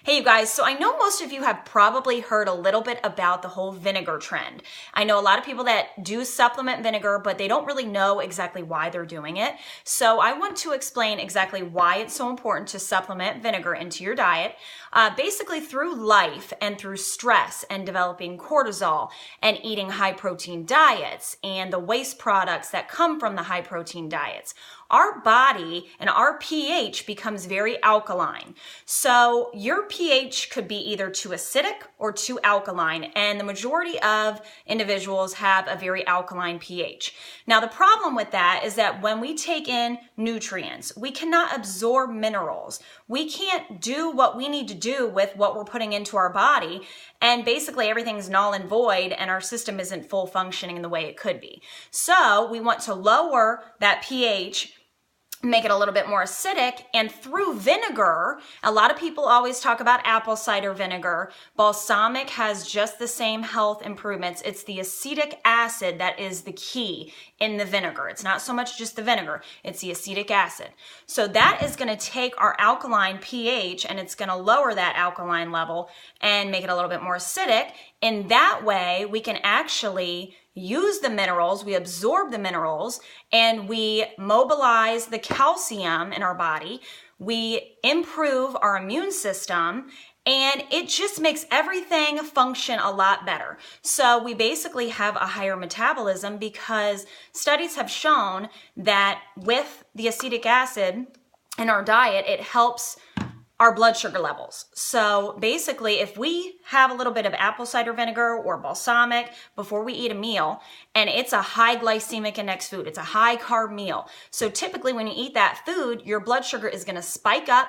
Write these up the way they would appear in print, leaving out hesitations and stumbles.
Hey you guys, so I know most of you have probably heard a little bit about the whole vinegar trend. I know a lot of people that do supplement vinegar, but they don't really know exactly why they're doing it. So I want to explain exactly why it's so important to supplement vinegar into your diet. Basically through life and through stress and developing cortisol and eating high protein diets and the waste products that come from the high protein diets. Our body and our pH becomes very alkaline. So your pH could be either too acidic or too alkaline, and the majority of individuals have a very alkaline pH. Now the problem with that is that when we take in nutrients, we cannot absorb minerals. We can't do what we need to do with what we're putting into our body, and basically everything's null and void and our system isn't full functioning in the way it could be. So we want to lower that pH, make it a little bit more acidic, and through vinegar, a lot of people always talk about apple cider vinegar. Balsamic has just the same health improvements. It's the acetic acid that is the key in the vinegar. It's not so much just the vinegar, it's the acetic acid. So that is going to take our alkaline pH and it's going to lower that alkaline level and make it a little bit more acidic. In that way, we can actually use the minerals, we absorb the minerals, and we mobilize the calcium in our body. We improve our immune system, and it just makes everything function a lot better. So we basically have a higher metabolism because studies have shown that with the acetic acid in our diet, it helps our blood sugar levels. So basically, if we have a little bit of apple cider vinegar or balsamic before we eat a meal, and it's a high glycemic index food, it's a high carb meal. So typically when you eat that food, your blood sugar is gonna spike up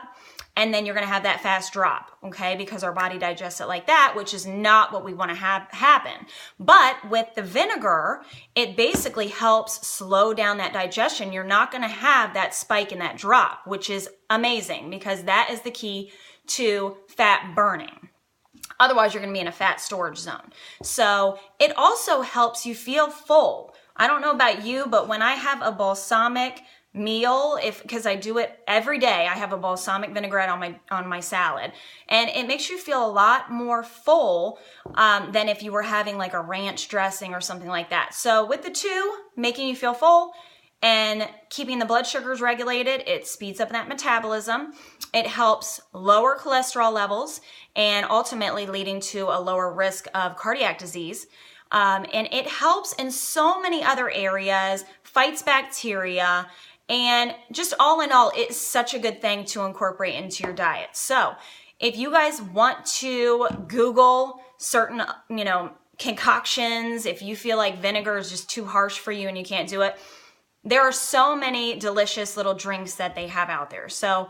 and then you're gonna have that fast drop, okay? Because our body digests it like that, which is not what we wanna have happen. But with the vinegar, it basically helps slow down that digestion. You're not gonna have that spike and that drop, which is amazing because that is the key to fat burning. Otherwise, you're gonna be in a fat storage zone. So it also helps you feel full. I don't know about you, but when I have a balsamic meal, because I do it every day, I have a balsamic vinaigrette on my salad, and it makes you feel a lot more full than if you were having like a ranch dressing or something like that. So with the two, making you feel full and keeping the blood sugars regulated, it speeds up that metabolism. It helps lower cholesterol levels and ultimately leading to a lower risk of cardiac disease. And it helps in so many other areas, fights bacteria, and just all in all, it's such a good thing to incorporate into your diet. So if you guys want to Google certain, concoctions, if you feel like vinegar is just too harsh for you and you can't do it, there are so many delicious little drinks that they have out there. So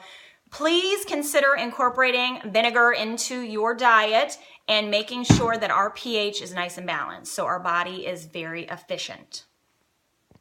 please consider incorporating vinegar into your diet and making sure that our pH is nice and balanced so our body is very efficient.